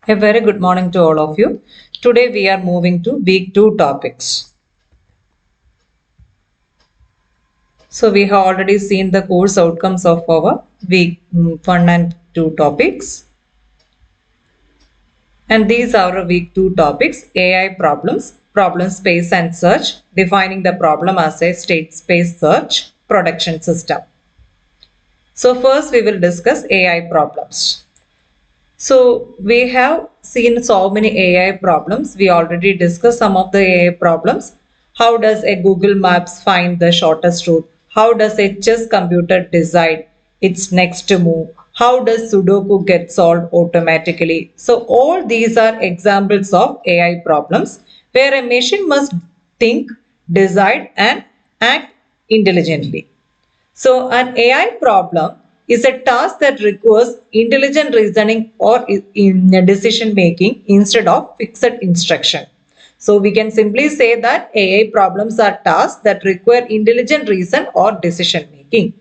A very good morning to all of you. Today we are moving to week 2 topics. So we have already seen the course outcomes of our week 1 and 2 topics. And these are our week 2 topics: AI problems, problem space and search, defining the problem as a state space search, production system. So first we will discuss AI problems. So we have seen so many AI problems. We already discussed some of the AI problems. How does a Google Maps find the shortest route? How does a chess computer decide its next move? How does Sudoku get solved automatically? So all these are examples of AI problems where a machine must think, decide and act intelligently. So an AI problem is a task that requires intelligent reasoning or in decision making instead of fixed instruction. So we can simply say that AI problems are tasks that require intelligent reason or decision making.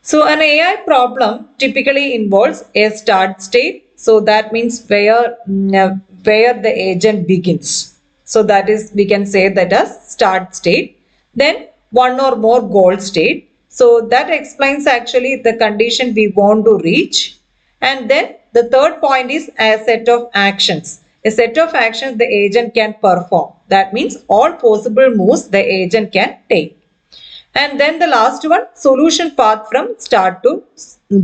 So an AI problem typically involves a start state. So that means where the agent begins. So that is, we can say that as start state. Then one or more goal state. So that explains actually the condition we want to reach. And then the third point is a set of actions. A set of actions the agent can perform. That means all possible moves the agent can take. And then the last one, solution path from start to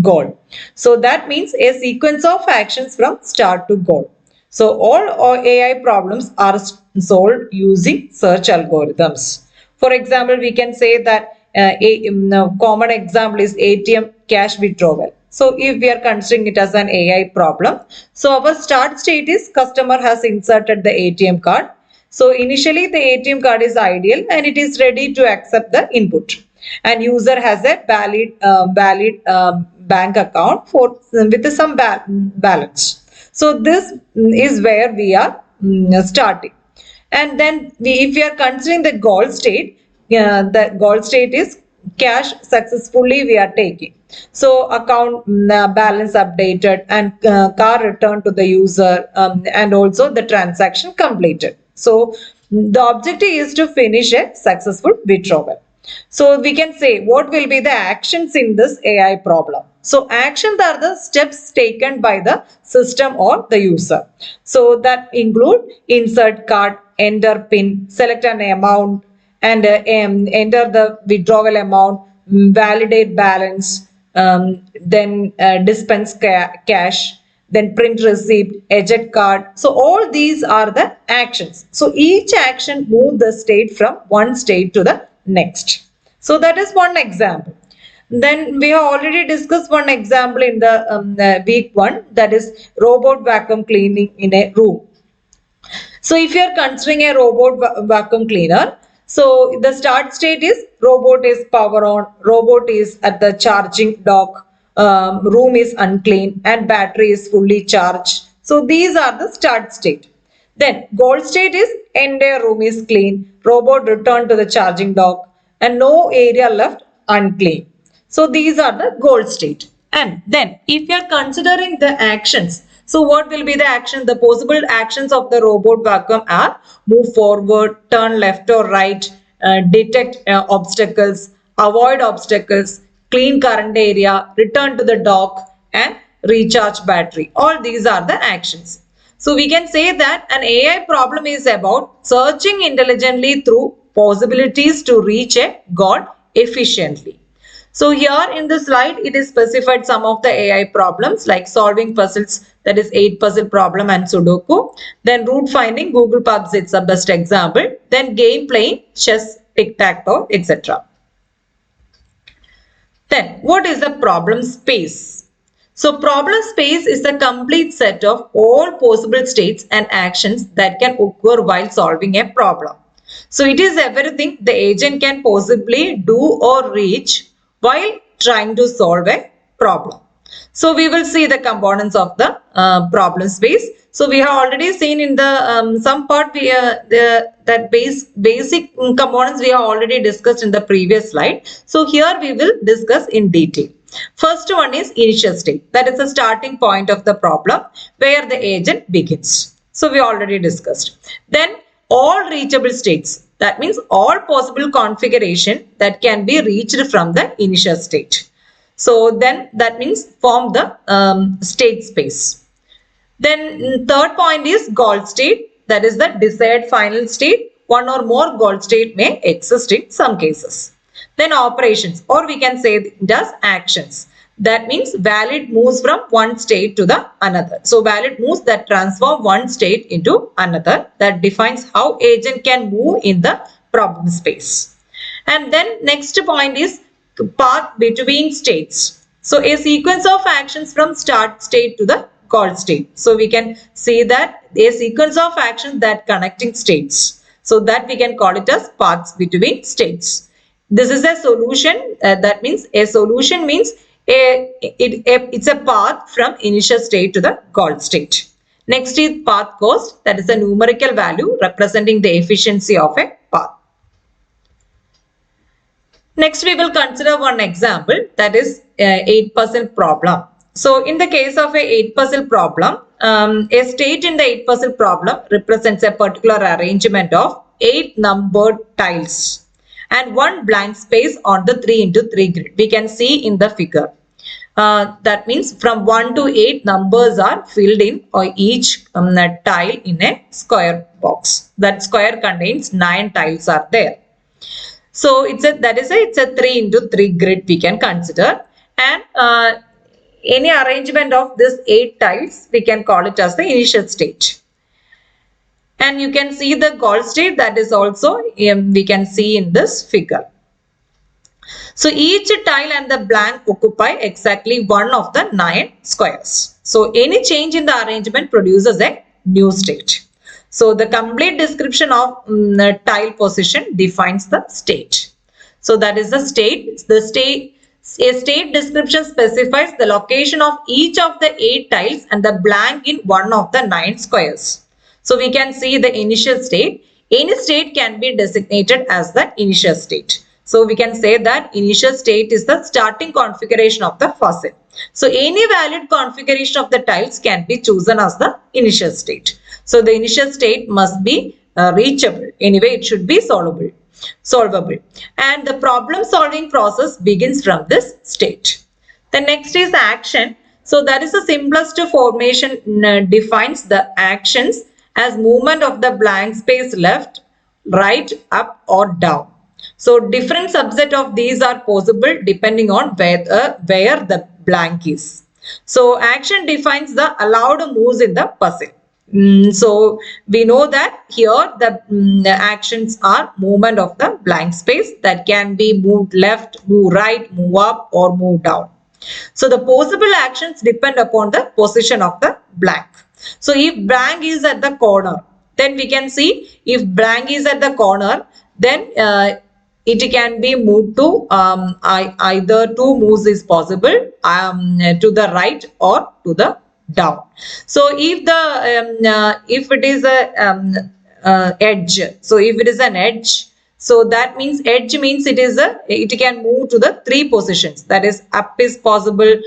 goal. So that means a sequence of actions from start to goal. So all AI problems are solved using search algorithms. For example, we can say that a common example is ATM cash withdrawal. So if we are considering it as an AI problem, so our start state is customer has inserted the ATM card. So initially the ATM card is ideal and it is ready to accept the input. And user has a valid bank account for with some balance. So this is where we are starting. And then if we are considering the goal state is cash successfully we are taking. So account balance updated and car returned to the user and also the transaction completed. So the objective is to finish a successful withdrawal. So we can say what will be the actions in this AI problem. So actions are the steps taken by the system or the user. So that include insert card, enter PIN, select an amount and enter the withdrawal amount, validate balance, then dispense cash, then print receipt, eject card. So all these are the actions. So each action move the state from one state to the next. So that is one example. Then we have already discussed one example in the week 1, that is robot vacuum cleaning in a room. So if you are considering a robot vacuum cleaner, so the start state is robot is power on, robot is at the charging dock, room is unclean and battery is fully charged. So these are the start state. Then goal state is entire room is clean, robot returned to the charging dock and no area left unclean. So these are the goal state. And then if you are considering the actions, so what will be the action? The possible actions of the robot vacuum are move forward, turn left or right, detect obstacles, avoid obstacles, clean current area, return to the dock and recharge battery. All these are the actions. So we can say that an AI problem is about searching intelligently through possibilities to reach a goal efficiently. So here in the slide, it is specified some of the AI problems like solving puzzles, that is 8 puzzle problem and Sudoku. Then route finding, Google Pubs, it's a best example. Then game playing, chess, tic tac toe, etc. Then what is the problem space? So problem space is the complete set of all possible states and actions that can occur while solving a problem. So it is everything the agent can possibly do or reach while trying to solve a problem. So we will see the components of the problem space. So we have already seen in the some part that basic components we have already discussed in the previous slide. So here we will discuss in detail. First one is initial state. That is the starting point of the problem where the agent begins. So we already discussed. Then all reachable states. That means all possible configuration that can be reached from the initial state. So then that means form the state space. Then third point is goal state. That is the desired final state. One or more goal state may exist in some cases. Then operations, or we can say it as actions. That means valid moves from one state to the another. So valid moves that transform one state into another. That defines how agent can move in the problem space. And then next point is path between states. So a sequence of actions from start state to the goal state. So we can say that a sequence of actions that connecting states. So that we can call it as paths between states. This is a solution. That means a solution means it's a path from initial state to the goal state. Next is path cost. That is a numerical value representing the efficiency of a path. Next, we will consider one example, that is 8% problem. So in the case of a 8% problem, a state in the 8% problem represents a particular arrangement of 8 numbered tiles and one blank space on the 3x3 grid. We can see in the figure. That means from 1 to 8 numbers are filled in or each tile in a square box. That square contains 9 tiles are there. So it's a 3x3 grid we can consider, and any arrangement of this 8 tiles we can call it as the initial state. And you can see the goal state, that is also we can see in this figure. So each tile and the blank occupy exactly one of the 9 squares. So any change in the arrangement produces a new state. So the complete description of the tile position defines the state. So that is the state. A state description specifies the location of each of the 8 tiles and the blank in one of the 9 squares. So we can see the initial state. Any state can be designated as the initial state. So we can say that initial state is the starting configuration of the fossil. So any valid configuration of the tiles can be chosen as the initial state. So the initial state must be reachable. Anyway, it should be solvable. And the problem solving process begins from this state. The next is action. So that is the simplest formation, defines the actions as movement of the blank space left, right, up or down. So different subset of these are possible depending on where the blank is. So action defines the allowed moves in the puzzle. So we know that here the actions are movement of the blank space that can be moved left, move right, move up or move down. So the possible actions depend upon the position of the blank. So if blank is at the corner, then we can see if blank is at the corner, then it can be moved to either 2 moves is possible, to the right or to the down. So if it is a edge, so if it is an edge, so that means edge means it can move to the 3 positions, that is up is possible,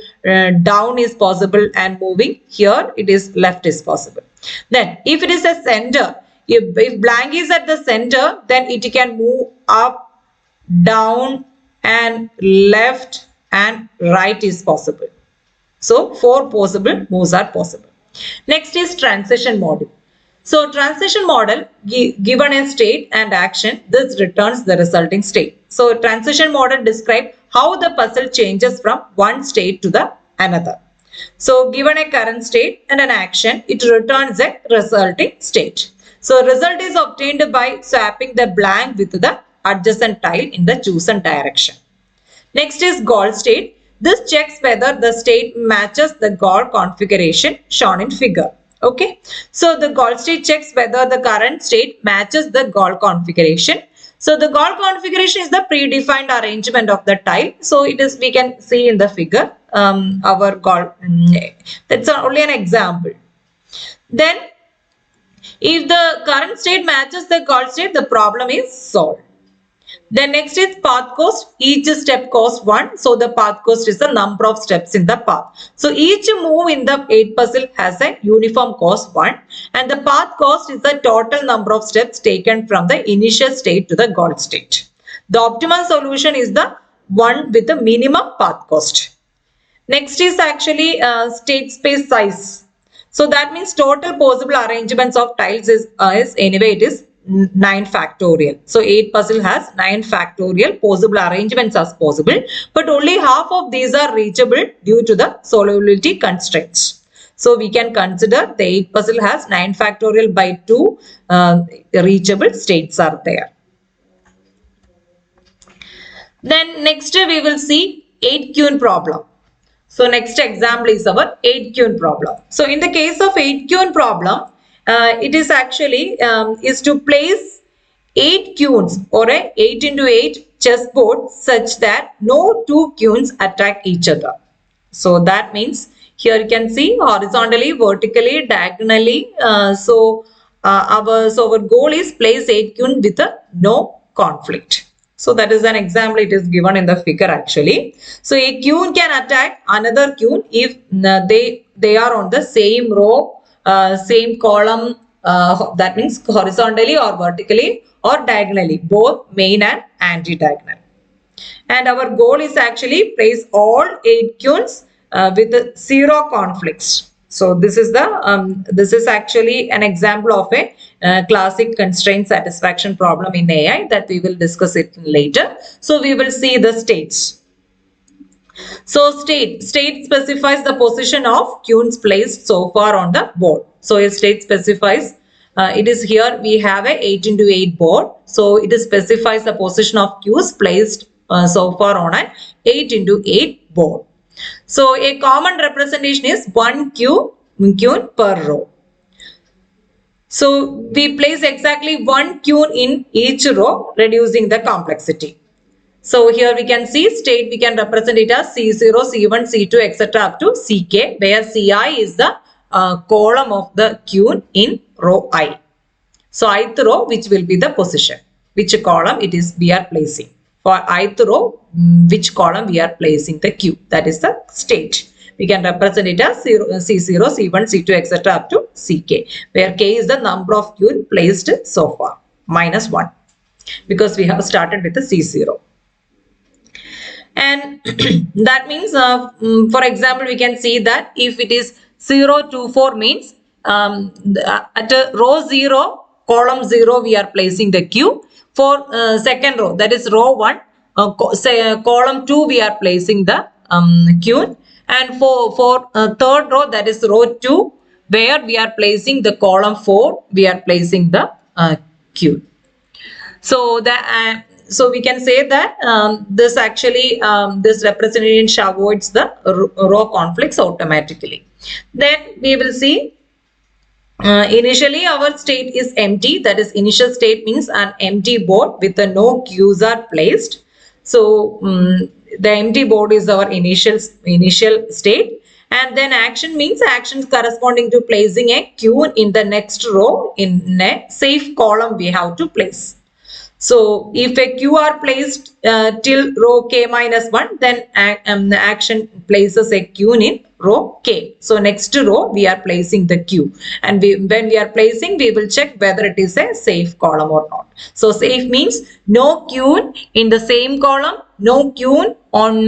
down is possible, and moving here it is left is possible. Then if it is a center, if blank is at the center, then it can move up, down and left and right is possible. So 4 possible moves are possible. Next is transition model. So transition model, given a state and action, this returns the resulting state. So transition model describes how the puzzle changes from one state to the another. So given a current state and an action, it returns a resulting state. So result is obtained by swapping the blank with the adjacent tile in the chosen direction. Next is goal state. This checks whether the state matches the goal configuration shown in figure. Okay. So the goal state checks whether the current state matches the goal configuration. So the goal configuration is the predefined arrangement of the tile. So it is, we can see in the figure, our goal. That's only an example. Then if the current state matches the goal state, the problem is solved. Then next is path cost. Each step costs 1. So the path cost is the number of steps in the path. So each move in the 8 puzzle has a uniform cost 1. And the path cost is the total number of steps taken from the initial state to the goal state. The optimal solution is the one with the minimum path cost. Next is actually state space size. So that means total possible arrangements of tiles is anyway it is 9 factorial. So 8 puzzle has 9 factorial possible arrangements as possible, but only half of these are reachable due to the solvability constraints. So we can consider the 8 puzzle has 9 factorial by 2 reachable states are there. Then next we will see 8 queen problem. So next example is our 8 queen problem. So in the case of 8 queen problem, it is actually is to place 8 queens or a 8 into 8 chessboard such that no 2 queens attack each other. So that means here you can see horizontally, vertically, diagonally. So our goal is place 8 queens with no conflict. So that is an example, it is given in the figure actually. So a queen can attack another queen if they are on the same row, same column, that means horizontally or vertically or diagonally, both main and anti-diagonal. And our goal is actually place all 8 queens with 0 conflicts. So this is actually an example of a classic constraint satisfaction problem in AI that we will discuss it later. So we will see the states. So state specifies the position of queens placed so far on the board. So a state specifies it is here we have a 8 into 8 board. So it specifies the position of queues placed so far on an 8 into 8 board. So a common representation is 1 queen per row. So we place exactly 1 queen in each row, reducing the complexity. So here we can see state, we can represent it as C0, C1, C2, etc. up to Ck, where Ci is the column of the queen in row I. So ith row, which will be the position, which column it is we are placing. For ith row, which column we are placing the Q, that is the state. We can represent it as C0, C1, C2, etc. up to Ck, where K is the number of Q placed so far, minus 1, because we have started with the C0. And that means, for example, we can see that if it is 0, 2, 4 means at row 0, column 0, we are placing the Q. For second row, that is row 1, column 2, we are placing the Q. And for third row, that is row 2, where we are placing the column 4, we are placing the Q. So that so we can say that this actually this representation avoids the row conflicts automatically. Then we will see initially our state is empty, that is initial state means an empty board with no queues are placed. So the empty board is our initial state. And then action means actions corresponding to placing a queue in the next row in a safe column we have to place. So if a Q are placed till row K minus 1, then the action places a Q in row K. So next row we are placing the Q, and when we are placing, we will check whether it is a safe column or not. So safe means no Q in the same column, no Q on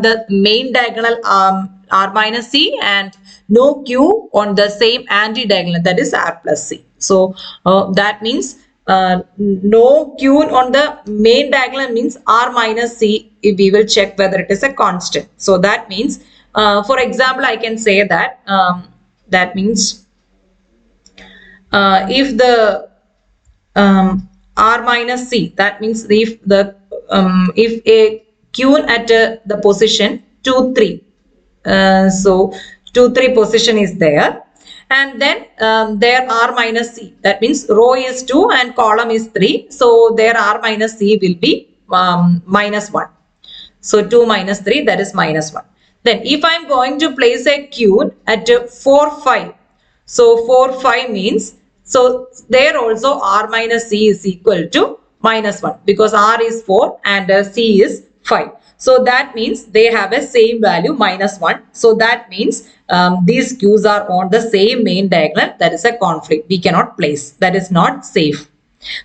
the main diagonal R minus C, and no Q on the same anti-diagonal, that is R plus C. So that means no Q on the main diagonal means R minus C, if we will check whether it is a constant. So that means, for example, I can say that that means if the R minus C, that means if a Q at the position 2, 3, so 2, 3 position is there. And then there R minus C, that means row is 2 and column is 3. So there R minus C will be minus 1. So 2 minus 3, that is minus 1. Then if I am going to place a Q at 4, 5. So 4, 5 means, so there also R minus C is equal to -1 because R is 4 and C is 5. So that means they have a same value -1. So that means these Qs are on the same main diagonal. That is a conflict. We cannot place. That is not safe.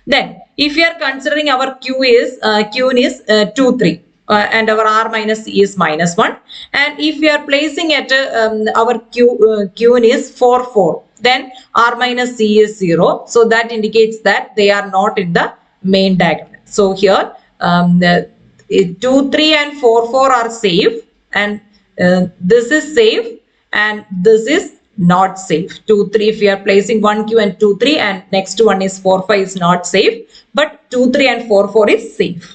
Then, if we are considering our Q is 2, 3. And our R minus C is -1, and if we are placing at our Q is 4, 4, then R minus C is 0, so that indicates that they are not in the main diagonal. So here 2, 3 and 4, 4 are safe, and this is safe and this is not safe. 2, 3, if we are placing 1 Q and 2, 3 and next one is 4, 5 is not safe, but 2, 3 and 4, 4 is safe.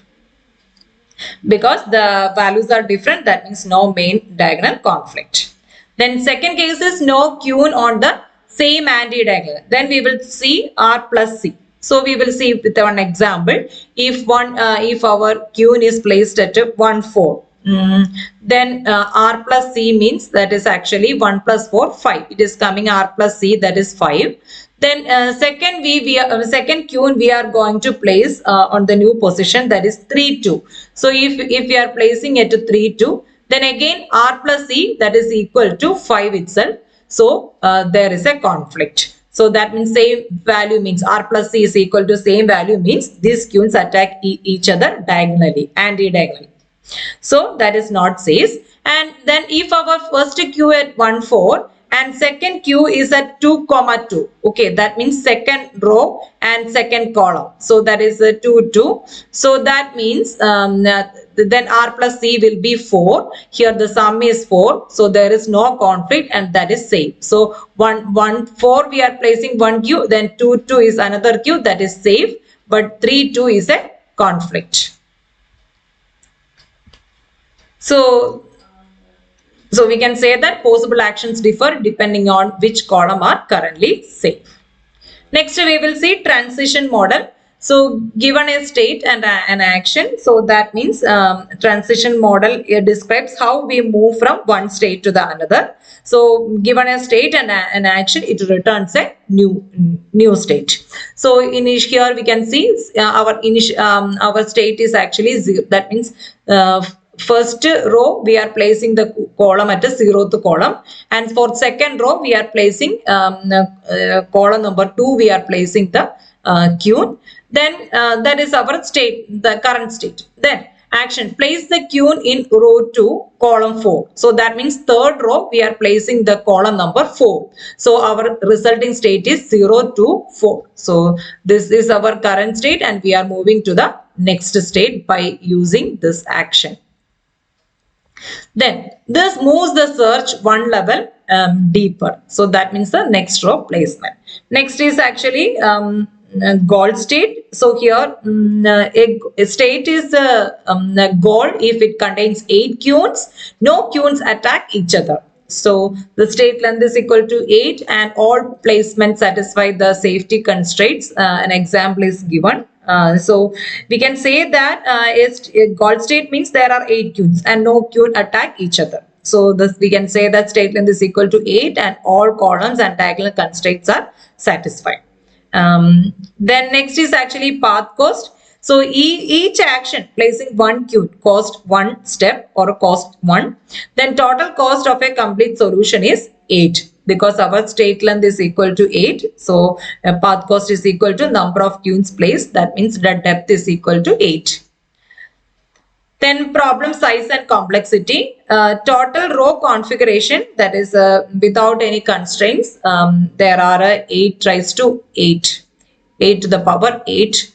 Because the values are different, that means no main diagonal conflict. Then second case is no Q on the same anti-diagonal. Then we will see R plus C. So we will see with one example. If our Q is placed at 1, 4. Then R plus C means that is actually 1 plus 4, 5. It is coming R plus C, that is 5. Then second Q we are going to place on the new position, that is 3, 2. So if we are placing it to 3, 2, then again R plus C, that is equal to 5 itself. So there is a conflict. So that means same value means R plus C is equal to same value means these Qs attack each other diagonally, anti-diagonally. So that is not safe. And then if our first Q at 1, 4 and second Q is at 2, 2. Okay, that means second row and second column. So that is 2, 2. So that means then R plus C will be 4. Here the sum is 4. So there is no conflict and that is safe. So 1, 4 we are placing 1 Q, then 2, 2 is another Q, that is safe. But 3, 2 is a conflict. So we can say that possible actions differ depending on which column are currently safe. Next, we will see transition model. So given a state and an action, so that means transition model describes how we move from one state to the another. So given a state and an action, it returns a new state. So here we can see our state is actually 0. That means first row we are placing the column at a 0th column, and for second row we are placing column number 2 we are placing the Q. Then that is our state, the current state. Then action, place the Q in row 2 column 4. So that means third row we are placing the column number 4. So our resulting state is 0 to 4. So this is our current state and we are moving to the next state by using this action. Then this moves the search one level deeper. So that means the next row placement. Next is actually goal state. So here a state is a goal if it contains 8 Qs. No Qs attack each other. So the state length is equal to 8 and all placements satisfy the safety constraints. An example is given. So we can say that goal state means there are 8 Qs and no Q attack each other. So this we can say that state length is equal to 8 and all columns and diagonal constraints are satisfied. Then next is actually path cost. So each action placing one Q cost 1 step or cost 1. Then total cost of a complete solution is 8 because our state length is equal to 8. So path cost is equal to number of Qs placed. That means the depth is equal to 8. Then problem size and complexity. Total row configuration, that is without any constraints. There are 8 raised to 8. 8 to the power 8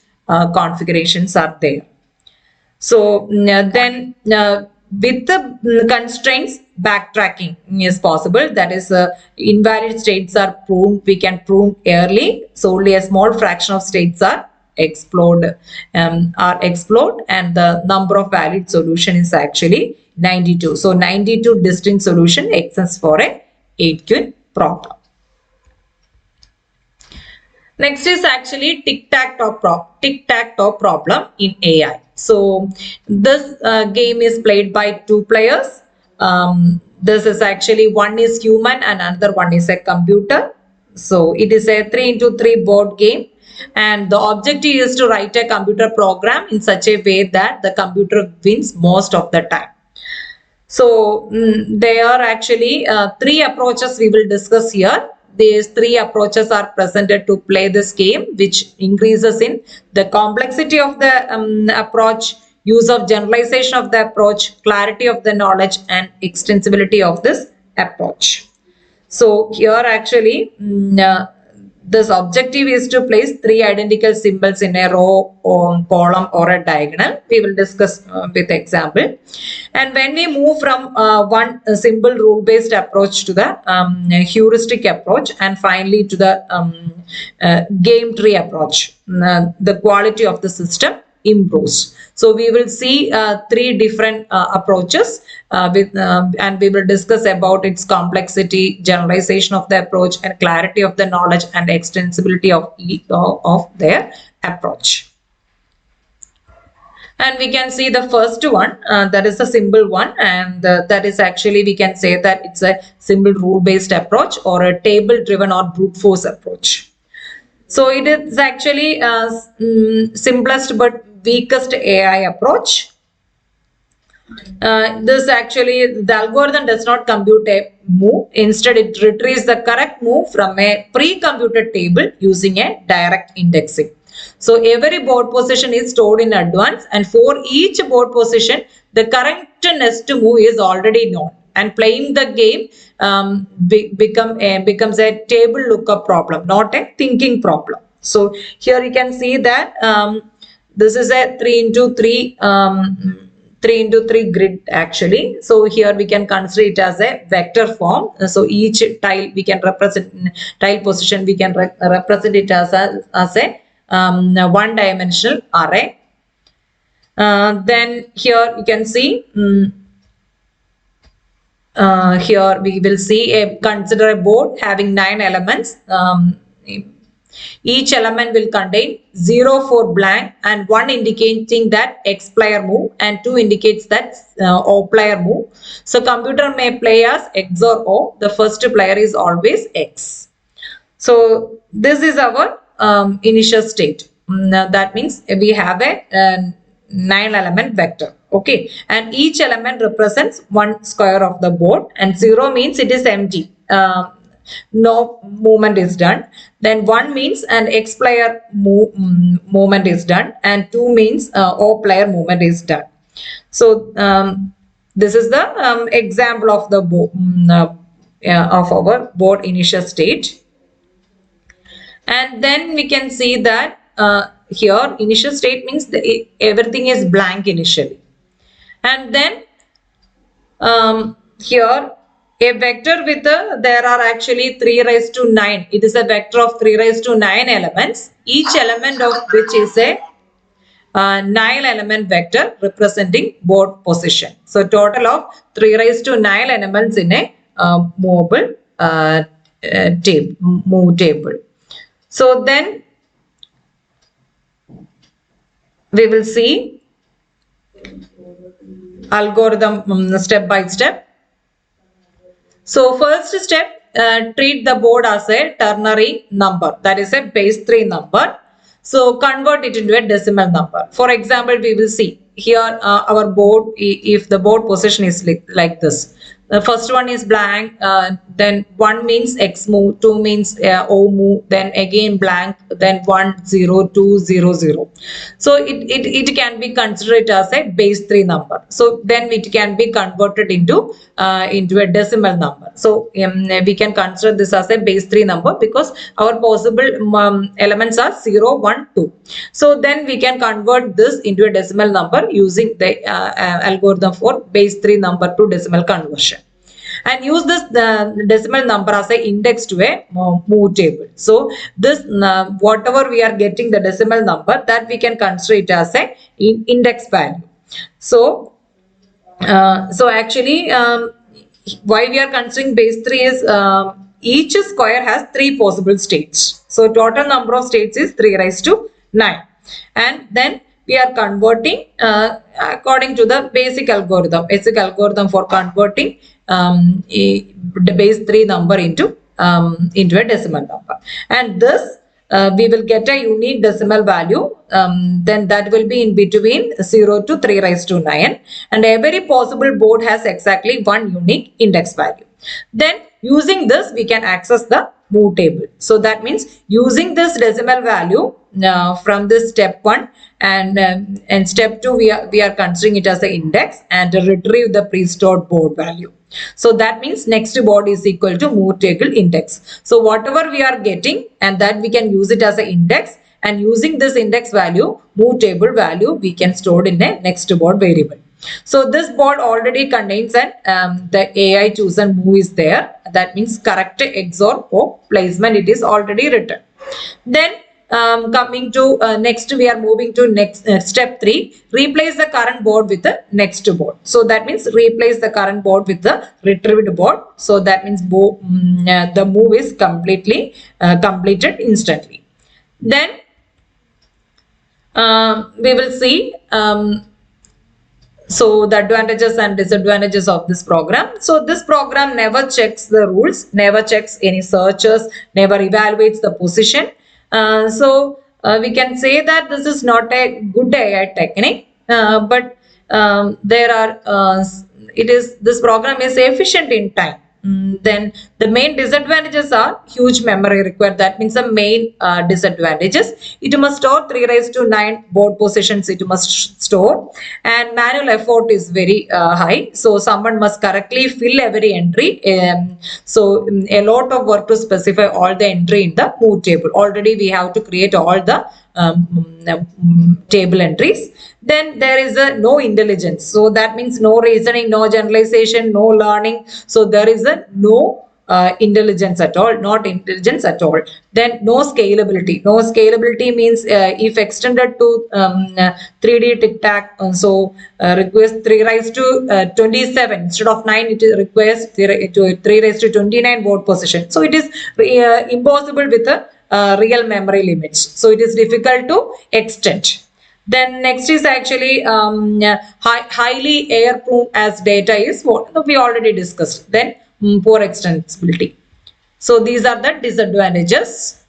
configurations are there. So then with the constraints, backtracking is possible. That is invalid states are pruned. We can prune early. So only a small fraction of states are explored and the number of valid solution is actually 92. So 92 distinct solution exists for a 8-Q problem. Next is actually Tic Tac Toe problem in AI. So this game is played by 2 players. This is actually one is human and another one is a computer. So it is a 3 into 3 board game, and the objective is to write a computer program in such a way that the computer wins most of the time. So there are actually three approaches we will discuss here. These three approaches are presented to play this game, which increases in the complexity of the approach, use of generalization of the approach, clarity of the knowledge, and extensibility of this approach. So here actually this objective is to place three identical symbols in a row or column or a diagonal. We will discuss with example. And when we move from one simple rule based approach to the heuristic approach, and finally to the game tree approach, the quality of the system improves. So we will see three different approaches and we will discuss about its complexity, generalization of the approach, and clarity of the knowledge and extensibility of their approach. And we can see the first one, that is a simple one, and that is actually we can say that it's a simple rule based approach or a table driven or brute force approach. So it is actually simplest but weakest AI approach. This actually, the algorithm does not compute a move. Instead, it retrieves the correct move from a pre-computed table using a direct indexing. So every board position is stored in advance, and for each board position, the correct next move is already known. And playing the game becomes a table lookup problem, not a thinking problem. So here you can see that this is a 3 into 3 3 into 3 grid actually. So here we can consider it as a vector form. So each tile we can represent, tile position we can represent it as a one dimensional array. Then here you can see here we will see consider a board having 9 elements. Each element will contain 0 for blank and 1 indicating that X player move and 2 indicates that O player move. So computer may play as X or O. The first player is always X. So this is our initial state. That means we have a 9 element vector. Okay, and each element represents one square of the board, and 0 means it is empty. No movement is done. Then 1 means an X player movement is done, and 2 means O player movement is done. So this is the example of the of our board initial state. And then we can see that here initial state means everything is blank initially. And then here a vector with there are actually 3 raised to 9. It is a vector of 3 raised to 9 elements, each element of which is a 9 element vector representing board position. So total of 3 raised to 9 elements in a movable move table. So then we will see algorithm step by step. So first step, treat the board as a ternary number, that is a base 3 number. So convert it into a decimal number. For example, we will see here our board, if the board position is like this. The first one is blank, then 1 means X move, 2 means O move, then again blank, then 1, 0, 2, 0, 0. So it can be considered as a base 3 number. So then it can be converted into a decimal number. So we can consider this as a base 3 number because our possible elements are 0, 1, 2. So then we can convert this into a decimal number using the algorithm for base 3 number to decimal conversion. And use this decimal number as an index to a move table. So this whatever we are getting the decimal number, that we can consider it as a index value. So actually why we are considering base 3 is each square has 3 possible states. So total number of states is 3 raised to 9. And then we are converting according to the basic algorithm for converting the base 3 number into into a decimal number. And this we will get a unique decimal value, then that will be in between 0 to 3 raised to 9, and every possible board has exactly one unique index value. Then using this we can access the move table. So that means using this decimal value from this step 1 and step 2 we are considering it as the index and retrieve the pre-stored board value. So that means next board is equal to move table index. So whatever we are getting, and that we can use it as an index, and using this index value, move table value, we can store it in a next board variable. So this board already contains an the AI chosen move is there. That means correct XOR pop placement, it is already written. Then coming to next, we are moving to next step 3, replace the current board with the next board. So that means replace the current board with the retrieved board. So that means the move is completely completed instantly. Then we will see so the advantages and disadvantages of this program. So this program never checks the rules, never checks any searches, never evaluates the position. So we can say that this is not a good AI technique, but there are this program is efficient in time. Then the main disadvantages are huge memory required. That means the main disadvantages. It must store 3 raised to 9 board positions. It must store, and manual effort is very high. So someone must correctly fill every entry. A lot of work to specify all the entry in the move table. Already we have to create all the table entries. Then there is no intelligence. So that means no reasoning, no generalization, no learning. So there is no intelligence at all, not intelligence at all. Then no scalability. No scalability means if extended to 3D tic tac, so requires 3 raised to 27 instead of 9, it requires 3 raised to 29 board position. So it is impossible with real memory limits. So it is difficult to extend. Then next is actually highly air prone as data is what we already discussed. Then poor extensibility. So these are the disadvantages.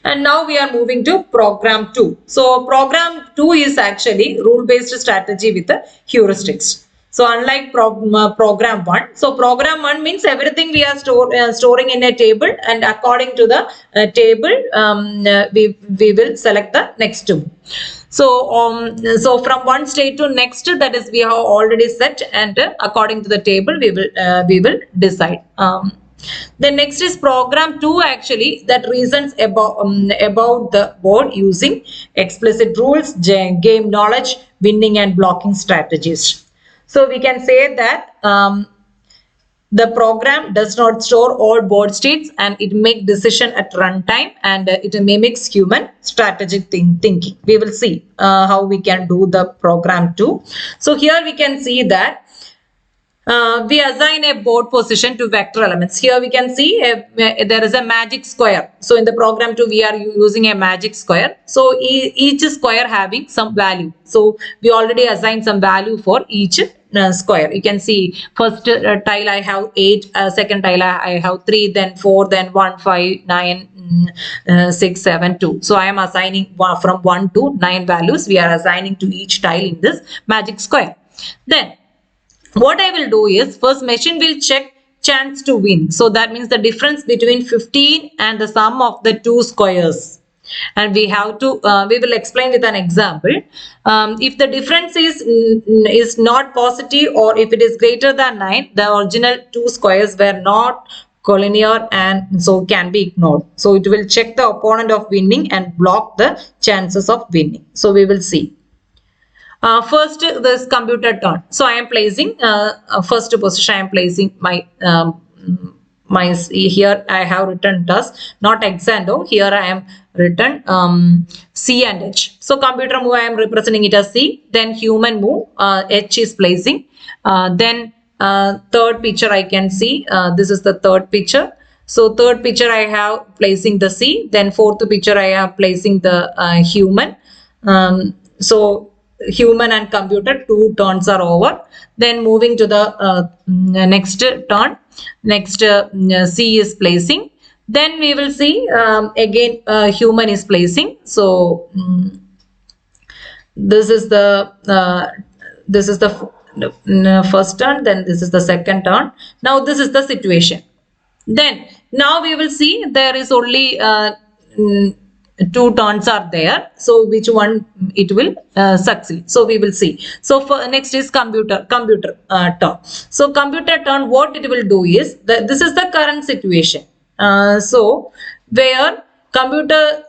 And now we are moving to program 2. So program 2 is actually rule-based strategy with the heuristics. So unlike program 1, so program 1 means everything we are storing in a table, and according to the table, we will select the next move. So from one state to next, that is we have already set, and according to the table we will decide. Then next is program 2 actually that reasons about the board using explicit rules, game knowledge, winning and blocking strategies. So we can say that the program does not store all board states, and it makes decision at runtime, and it mimics human strategic thinking. We will see how we can do the program 2. So here we can see that we assign a board position to vector elements. Here we can see there is a magic square. So in the program 2 we are using a magic square. So each square having some value. So we already assigned some value for each square. You can see first tile I have 8, second tile I have 3, then 4, then 1, 5, 9, 6, 7, 2. So I am assigning from 1 to 9 values. We are assigning to each tile in this magic square. Then what I will do is first machine will check chance to win. So that means the difference between 15 and the sum of the two squares. And we have to, we will explain with an example. If the difference is not positive, or if it is greater than 9, the original two squares were not collinear and so can be ignored. So it will check the opponent of winning and block the chances of winning. So we will see. First, this computer turn. So I am placing first position. I am placing my here I have written thus, not X and O. Here I am written C and H. So computer move I am representing it as C. Then human move H is placing. Then third picture I can see. This is the third picture. So third picture I have placing the C. Then fourth picture I have placing the human. So human and computer, two turns are over. Then moving to the next turn. Next, C is placing. Then we will see again human is placing. So this is the first turn, then this is the second turn. Now this is the situation. Then now we will see there is only two turns are there. So which one it will succeed. So we will see. So for next is computer turn. So computer turn, what it will do is that this is the current situation. So where computer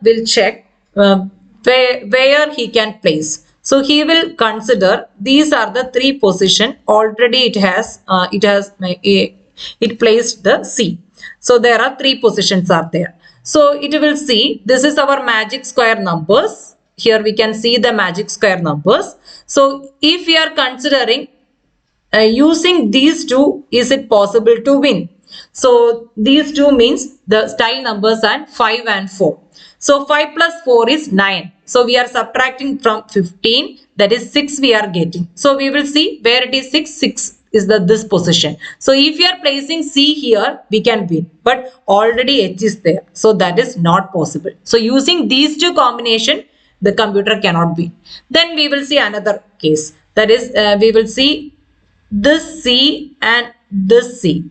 will check where he can place. So he will consider these are the three position already it placed the C. So there are three positions are there. So it will see this is our magic square numbers. Here we can see the magic square numbers. So if we are considering using these two, is it possible to win? So these two means the style numbers and 5 and 4. So 5 plus 4 is 9. So we are subtracting from 15, that is 6 we are getting. So we will see where it is 6 is this position. So if you are placing C here, we can win. But already H is there. So that is not possible. So using these two combination, the computer cannot win. Then we will see another case. That is we will see this C and this C.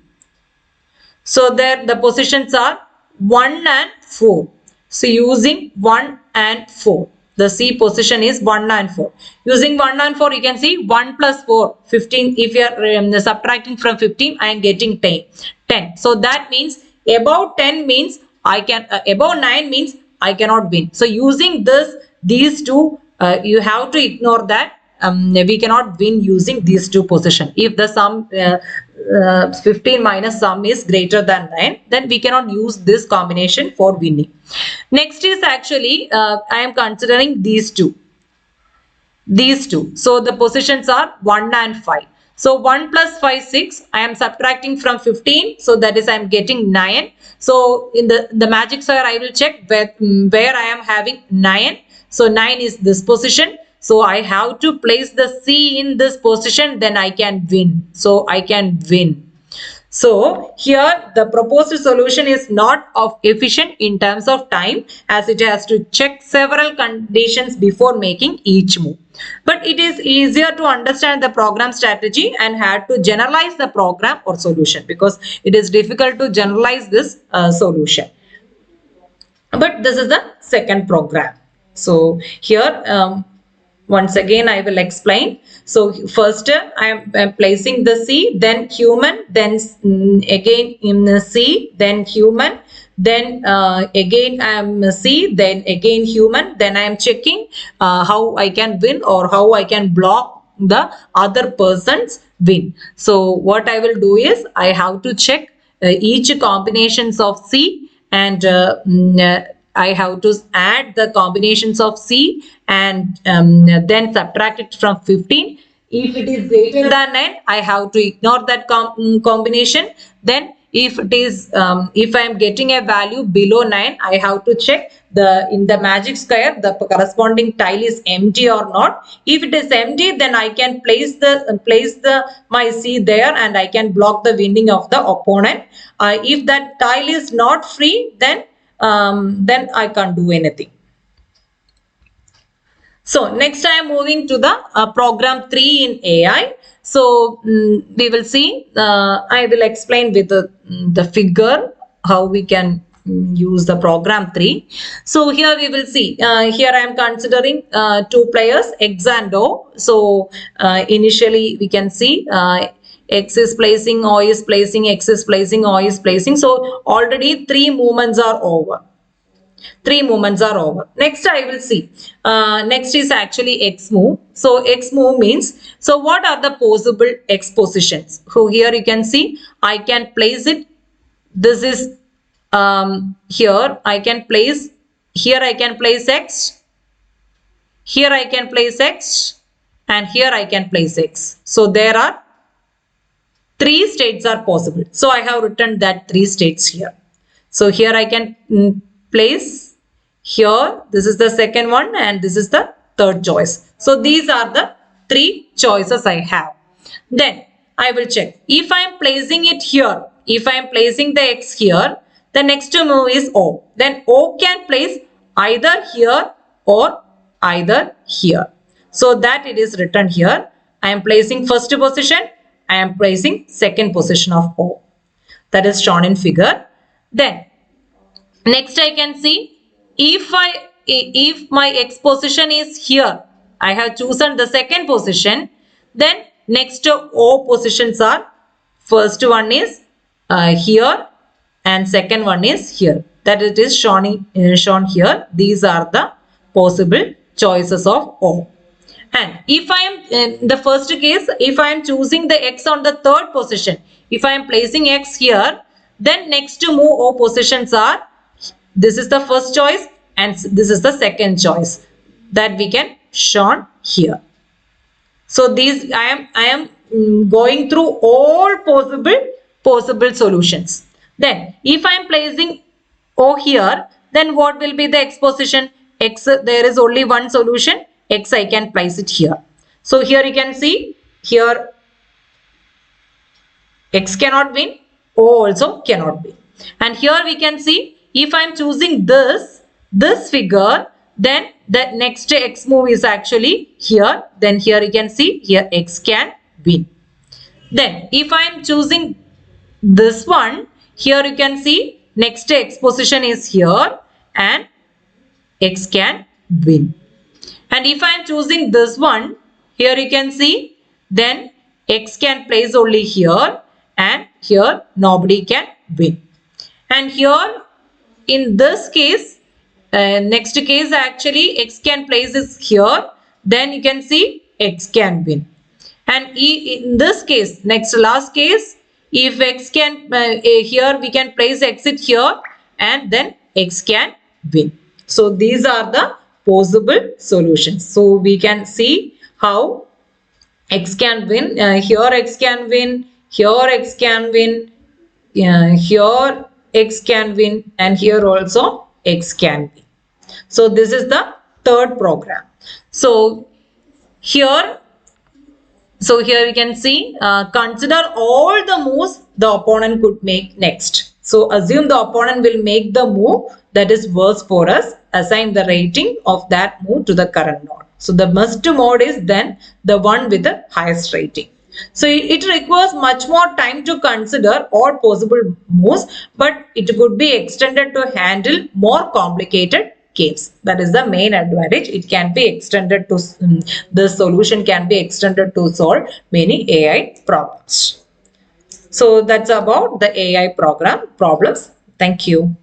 So there the positions are 1 and 4. So using 1 and 4. The C position is 1 and 4. Using 1 and 4, you can see 1 plus 4, 15. If you are subtracting from 15, I am getting 10. So that means above 10 means I can, above 9 means I cannot win. So using these two, you have to ignore that. We cannot win using these two positions. If the sum 15 minus sum is greater than 9, then we cannot use this combination for winning. Next is actually I am considering these two. So the positions are 1 and 5. So 1 plus 5, 6. I am subtracting from 15. So that is I am getting 9. So in the magic square, I will check where I am having 9. So 9 is this position. So I have to place the C in this position, then I can win. So I can win. So here the proposed solution is not of efficient in terms of time, as it has to check several conditions before making each move. But it is easier to understand the program strategy and had to generalize the program or solution, because it is difficult to generalize this solution. But this is the second program. So here once again I will explain. So first I am placing the C, then human, then again in the C, then human, then again I am C, then again human, then I am checking how I can win or how I can block the other person's win. So what I will do is I have to check each combinations of C, and I have to add the combinations of C and then subtract it from 15. If it is greater than 9, I have to ignore that combination. Then if it is, if I am getting a value below 9, I have to check in the magic square, the corresponding tile is empty or not. If it is empty, then I can place my C there and I can block the winning of the opponent. If that tile is not free, then I can't do anything. So next I am moving to the program 3 in AI. So we will see, I will explain with the figure how we can use the program 3. So here we will see, here I am considering two players, X and O. So initially we can see X is placing, O is placing, X is placing, O is placing. So already 3 movements are over. 3 movements are over. Next I will see. Next is actually X move. So X move means, so what are the possible X positions? So here you can see, I can place it. This is here I can place, here I can place X, here I can place X, and here I can place X. So there are 3 states are possible. So I have written that 3 states here. So here I can place, here this is the second one, and this is the third choice. So these are the 3 choices I have. Then I will check. If I am placing it here, if I am placing the X here, the next move is O. Then O can place either here or either here. So that it is written here. I am placing first position. I am placing second position of O. That is shown in figure. Then next I can see if my X position is here, I have chosen the second position. Then next O positions are, first one is here and second one is here. That it is shown here. These are the possible choices of O. And if I am in the first case, if I am choosing the X on the third position, if I am placing X here, then next to move O positions are, this is the first choice and this is the second choice that we can shown here. So these I am going through all possible solutions. Then if I am placing O here, then what will be the X position? X, there is only one solution. X, I can place it here. So here you can see, here X cannot win, O also cannot win. And here we can see, if I am choosing this figure, then the next X move is actually here. Then here you can see, here X can win. Then if I am choosing this one, here you can see next X position is here and X can win. And if I am choosing this one, here you can see, then X can place only here and here nobody can win. And here in this case, next case actually X can place is here, then you can see X can win. And in this case, last case, if X can, here we can place exit here and then X can win. So these are the possible solutions. So we can see how X can win. Here X can win, here X can win, here X can win, and here also X can win. So this is the third program. So here we can see, consider all the moves the opponent could make next. So assume the opponent will make the move that is worse for us. Assign the rating of that move to the current node. So the must mode is then the one with the highest rating. So it requires much more time to consider all possible moves, but it could be extended to handle more complicated games. That is the main advantage. It can be extended to, the solution can be extended to solve many AI problems. So that's about the AI problems. Thank you.